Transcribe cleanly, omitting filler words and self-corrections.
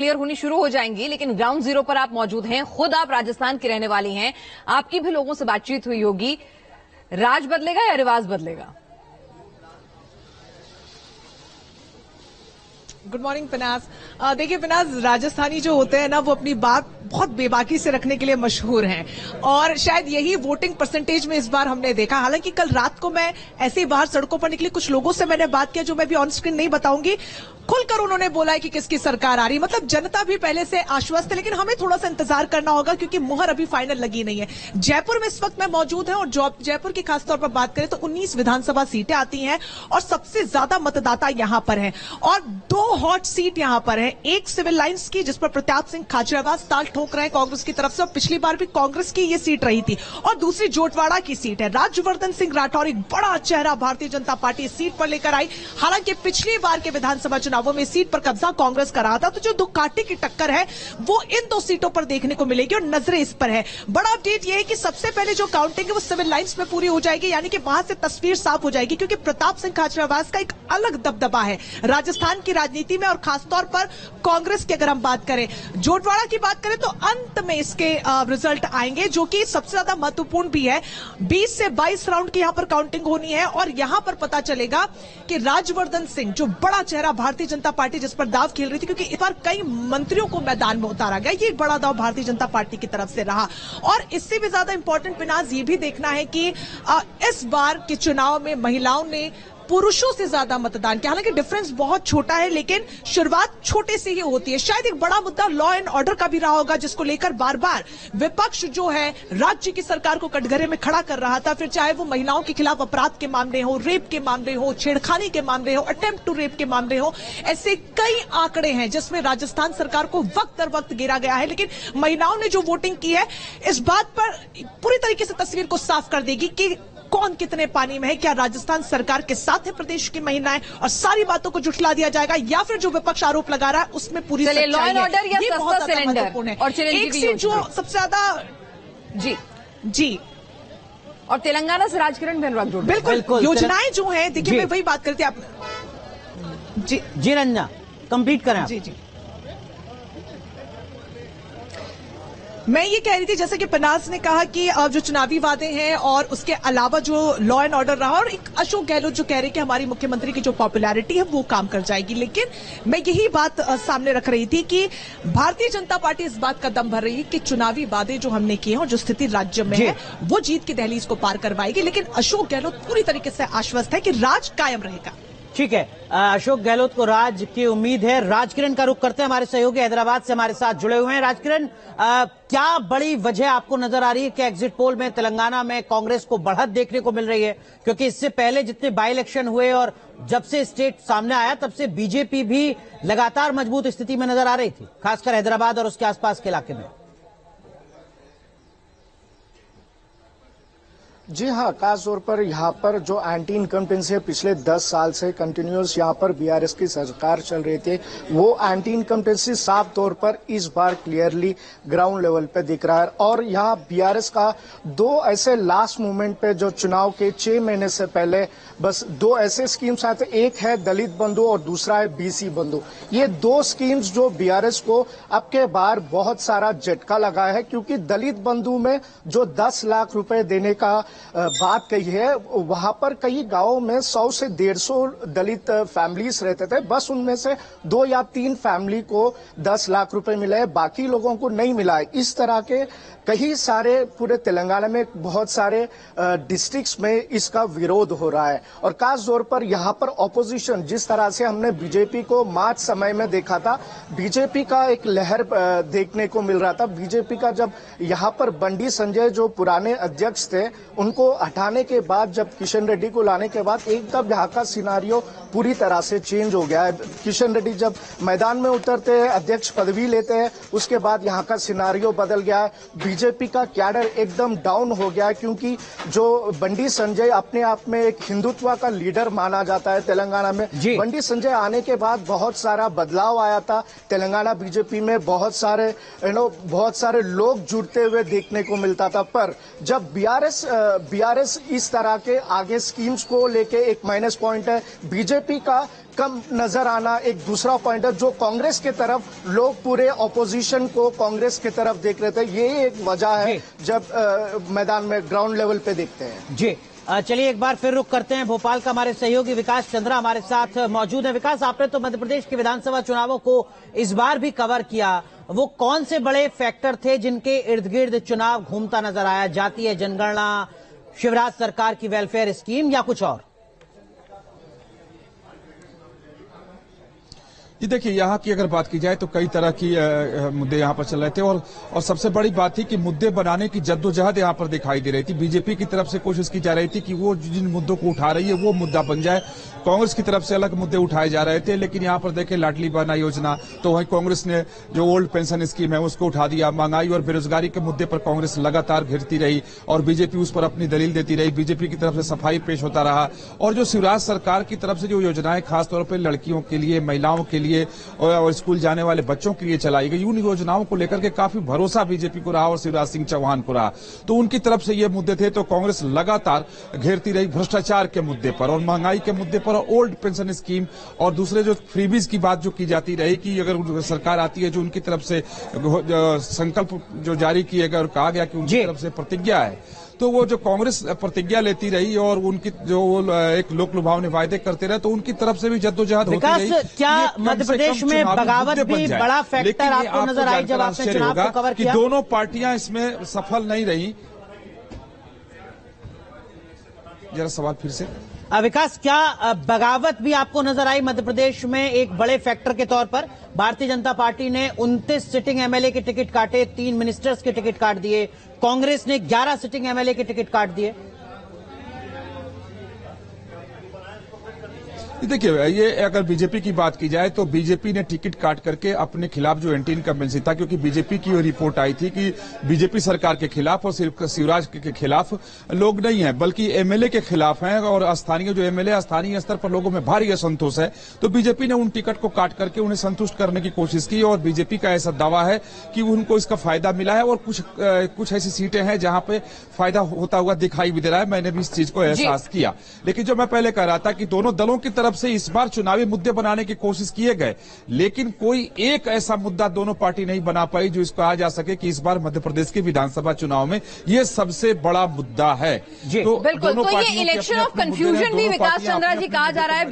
Clear होनी शुरू हो जाएंगी, लेकिन ग्राउंड जीरो पर आप मौजूद हैं, खुद आप राजस्थान की रहने वाली हैं, आपकी भी लोगों से बातचीत हुई होगी। राज बदलेगा या रिवाज बदलेगा? Good morning Pinaz. देखिए पिनाज, राजस्थानी जो होते हैं ना, वो अपनी बात बहुत बेबाकी से रखने के लिए मशहूर हैं और शायद यही वोटिंग परसेंटेज में इस बार हमने देखा। हालांकि कल रात को मैं ऐसे ही बाहर सड़कों पर निकली, कुछ लोगों से मैंने बात किया जो मैं भी ऑन स्क्रीन नहीं बताऊंगी। खुलकर उन्होंने बोला है कि किसकी सरकार आ रही, मतलब जनता भी पहले से आश्वस्त है, लेकिन हमें थोड़ा सा इंतजार करना होगा क्योंकि मुहर अभी फाइनल लगी नहीं है। जयपुर में इस वक्त मैं मौजूद है और जयपुर की खासतौर पर बात करें तो 19 विधानसभा सीटें आती हैं और सबसे ज्यादा मतदाता यहां पर हैं और 2 हॉट सीट यहां पर है। एक सिविल लाइंस की, जिस पर प्रताप सिंह खाचरियावास ताल ठोक रहे हैं कांग्रेस की तरफ से, और पिछली बार भी कांग्रेस की ये सीट रही थी, और दूसरी जोटवाड़ा की सीट है। राज्यवर्धन सिंह राठौर एक बड़ा चेहरा भारतीय जनता पार्टी इस सीट पर लेकर आई। हालांकि पिछली बार के विधानसभा चुनावों में इस सीट पर कब्जा कांग्रेस का रहा था, तो जो 2 कांटे की टक्कर है वो इन 2 सीटों पर देखने को मिलेगी और नजरें इस पर है। बड़ा अपडेट यह है कि सबसे पहले जो काउंटिंग है वो सिविल लाइंस में पूरी हो जाएगी, यानी कि वहां से तस्वीर साफ हो जाएगी, क्योंकि प्रताप सिंह खाचरियावास का एक अलग दबदबा है राजस्थान की राजनीति में और खासतौर पर कांग्रेस की अगर हम बात करें। जोटवाड़ा की बात करें तो अंत में इसके रिजल्ट आएंगे, जो कि सबसे ज्यादा महत्वपूर्ण भी है। 20 से 22 राउंड की यहां पर काउंटिंग होनी है और यहां पर पता चलेगा कि राज्यवर्धन सिंह, जो बड़ा चेहरा भारतीय जनता पार्टी जिस पर दाव खेल रही थी, क्योंकि इस बार कई मंत्रियों को मैदान में उतारा गया, ये बड़ा दाव भारतीय जनता पार्टी की तरफ से रहा। और इससे भी ज्यादा इंपॉर्टेंट पिनाज ये भी देखना है कि इस बार के चुनाव में महिलाओं ने पुरुषों से ज्यादा मतदान किया। हालांकि डिफरेंस बहुत छोटा है, लेकिन शुरुआत छोटे से ही होती है। शायद एक बड़ा मुद्दा लॉ एंड ऑर्डर का भी रहा होगा, जिसको लेकर बार बार विपक्ष जो है राज्य की सरकार को कटघरे में खड़ा कर रहा था। फिर चाहे वो महिलाओं के खिलाफ अपराध के मामले हो, रेप के मामले हो, छेड़खानी के मामले हो, अटेम्प्ट टू रेप के मामले हो, ऐसे कई आंकड़े हैं जिसमें राजस्थान सरकार को वक्त दर वक्त गिरा गया है। लेकिन महिलाओं ने जो वोटिंग की है, इस बात पर पूरी तरीके से तस्वीर को साफ कर देगी कि कौन कितने पानी में है। क्या राजस्थान सरकार के साथ है प्रदेश की महिलाएं और सारी बातों को झुठला दिया जाएगा, या फिर जो विपक्ष आरोप लगा रहा है उसमें पूरी लॉ एंड ऑर्डर या सस्ता सिलेंडर और एक से जो सबसे ज्यादा जी और तेलंगाना से राजकिरण भी अनुराग जोड़ बिल्कुल योजनाएं जो है, देखिए मैं वही बात करती आप जी रंजना कंप्लीट करें। जी मैं ये कह रही थी, जैसे कि पनाज ने कहा कि जो चुनावी वादे हैं और उसके अलावा जो लॉ एंड ऑर्डर रहा, और एक अशोक गहलोत जो कह रहे हैं कि हमारी मुख्यमंत्री की जो पॉपुलैरिटी है वो काम कर जाएगी। लेकिन मैं यही बात सामने रख रही थी कि भारतीय जनता पार्टी इस बात का दम भर रही है कि चुनावी वादे जो हमने किए हैं और जो स्थिति राज्य में है वो जीत की दहलीज को पार करवाएगी। लेकिन अशोक गहलोत पूरी तरीके से आश्वस्त है कि राज कायम रहेगा। ठीक है, अशोक गहलोत को राज की उम्मीद है। राजकिरण का रुख करते हैं, हमारे सहयोगी हैदराबाद से हमारे साथ जुड़े हुए हैं। राजकिरण, क्या बड़ी वजह आपको नजर आ रही है कि एग्जिट पोल में तेलंगाना में कांग्रेस को बढ़त देखने को मिल रही है? क्योंकि इससे पहले जितने बाई इलेक्शन हुए और जब से स्टेट सामने आया तब से बीजेपी भी लगातार मजबूत स्थिति में नजर आ रही थी, खासकर हैदराबाद और उसके आसपास के इलाके में। जी हाँ, खास तौर पर यहाँ पर जो एंटी इनकम्पेंसी है, पिछले 10 साल से कंटिन्यूअस यहाँ पर बीआरएस की सरकार चल रही थी, वो एंटी इनकम्पेंसी साफ तौर पर इस बार क्लियरली ग्राउंड लेवल पे दिख रहा है। और यहाँ बीआरएस का 2 ऐसे लास्ट मोमेंट पे, जो चुनाव के 6 महीने से पहले बस 2 ऐसे स्कीम्स आए थे, एक है दलित बंधु और दूसरा है बीसी बंधु। ये 2 स्कीम्स जो बीआरएस को अब के बार बहुत सारा झटका लगा है, क्योंकि दलित बंधु में जो 10 लाख रुपए देने का बात कही है, वहां पर कई गांवों में 100 से 150 दलित फैमिलीज रहते थे, बस उनमें से 2 या 3 फैमिली को 10 लाख रुपए मिले, बाकी लोगों को नहीं मिला है। इस तरह के कई सारे पूरे तेलंगाना में बहुत सारे डिस्ट्रिक्ट्स में इसका विरोध हो रहा है। और खास तौर पर यहाँ पर ऑपोजिशन, जिस तरह से हमने बीजेपी को मार्च समय में देखा था, बीजेपी का एक लहर देखने को मिल रहा था। बीजेपी का जब यहाँ पर बंडी संजय जो पुराने अध्यक्ष थे, उनको हटाने के बाद जब किशन रेड्डी को लाने के बाद एकदम यहाँ का सिनारियो पूरी तरह से चेंज हो गया है। किशन रेड्डी जब मैदान में उतरते हैं, अध्यक्ष पदवी लेते हैं, उसके बाद यहाँ का सिनारियो बदल गया है। बीजेपी का कैडर एकदम डाउन हो गया है, क्योंकि जो बंडी संजय अपने आप में एक हिंदुत्व का लीडर माना जाता है तेलंगाना में, बंडी संजय आने के बाद बहुत सारा बदलाव आया था तेलंगाना बीजेपी में, बहुत सारे लोग जुड़ते हुए देखने को मिलता था। पर जब बीआरएस इस तरह के आगे स्कीम्स को लेके एक माइनस पॉइंट है, बीजेपी का कम नजर आना एक दूसरा पॉइंट है। जो कांग्रेस की तरफ लोग पूरे ऑपोजिशन को कांग्रेस की तरफ देख रहे थे, ये एक वजह है जब मैदान में ग्राउंड लेवल पे देखते हैं। जी चलिए एक बार फिर रुक करते हैं। भोपाल का हमारे सहयोगी विकास चंद्रा हमारे साथ मौजूद है। विकास, आपने तो मध्य प्रदेश के विधानसभा चुनावों को इस बार भी कवर किया, वो कौन से बड़े फैक्टर थे जिनके इर्द गिर्द चुनाव घूमता नजर आया? जातीय जनगणना, शिवराज सरकार की वेलफेयर स्कीम या कुछ और? जी देखिए, यहाँ की अगर बात की जाए तो कई तरह की मुद्दे यहाँ पर चल रहे थे और सबसे बड़ी बात थी कि मुद्दे बनाने की जद्दोजहद यहाँ पर दिखाई दे रही थी। बीजेपी की तरफ से कोशिश की जा रही थी कि वो जिन मुद्दों को उठा रही है वो मुद्दा बन जाए। कांग्रेस की तरफ से अलग मुद्दे उठाए जा रहे थे, लेकिन यहाँ पर देखें लाडली बहना योजना, तो वहीं कांग्रेस ने जो ओल्ड पेंशन स्कीम है उसको उठा दिया। महंगाई और बेरोजगारी के मुद्दे पर कांग्रेस लगातार घिरती रही और बीजेपी उस पर अपनी दलील देती रही। बीजेपी की तरफ से सफाई पेश होता रहा और जो शिवराज सरकार की तरफ से जो योजनाएं खासतौर पर लड़कियों के लिए, महिलाओं के लिए और स्कूल जाने वाले बच्चों के लिए चलाई गई, उन योजनाओं को लेकर के काफी भरोसा बीजेपी को रहा और शिवराज सिंह चौहान को रहा। तो उनकी तरफ से ये मुद्दे थे, तो कांग्रेस लगातार घेरती रही भ्रष्टाचार के मुद्दे पर और महंगाई के मुद्दे पर और ओल्ड पेंशन स्कीम और दूसरे जो फ्रीबीज की बात जो की जाती रही कि अगर सरकार आती है जो उनकी तरफ से संकल्प जो जारी किए गए और कहा गया कि उनकी तरफ से प्रतिज्ञा है, तो वो जो कांग्रेस प्रतिज्ञा लेती रही और उनकी जो एक लोक लुभावने वायदे करते रहे, तो उनकी तरफ से भी जद्दोजहद होती रही। क्या मध्य प्रदेश में बगावत भी बड़ा फैक्टर आपको नजर आई जब आपने चुनाव को कवर किया? दोनों पार्टियां इसमें सफल नहीं रही। जरा सवाल फिर से। विकास, क्या बगावत भी आपको नजर आई मध्य प्रदेश में एक बड़े फैक्टर के तौर पर? भारतीय जनता पार्टी ने 29 सिटिंग एमएलए के टिकट काटे, 3 मिनिस्टर्स के टिकट काट दिए, कांग्रेस ने 11 सिटिंग एमएलए के टिकट काट दिए। देखिए, ये अगर बीजेपी की बात की जाए तो बीजेपी ने टिकट काट करके अपने खिलाफ जो एंटी इनकम्बेंसी था, क्योंकि बीजेपी की ये रिपोर्ट आई थी कि बीजेपी सरकार के खिलाफ और सिर्फ शिवराज के खिलाफ लोग नहीं है बल्कि एमएलए के खिलाफ हैं और स्थानीय जो एमएलए स्थानीय स्तर पर लोगों में भारी असंतोष है। तो बीजेपी ने उन टिकट को काट करके उन्हें संतुष्ट करने की कोशिश की और बीजेपी का ऐसा दावा है कि उनको इसका फायदा मिला है और कुछ ऐसी सीटें हैं जहां पे फायदा होता हुआ दिखाई भी दे रहा है। मैंने भी इस चीज को एहसास किया। लेकिन जो मैं पहले कह रहा था कि दोनों दलों की तरफ से इस बार चुनावी मुद्दे बनाने की कोशिश किए गए, लेकिन कोई एक ऐसा मुद्दा दोनों पार्टी नहीं बना पाई जो इसको कहा जा सके कि इस बार मध्य प्रदेश के विधानसभा चुनाव में ये सबसे बड़ा मुद्दा है। तो बिल्कुल, तो ये इलेक्शन ऑफ कंफ्यूजन भी विकास चंद्रा जी कहा जा रहा है।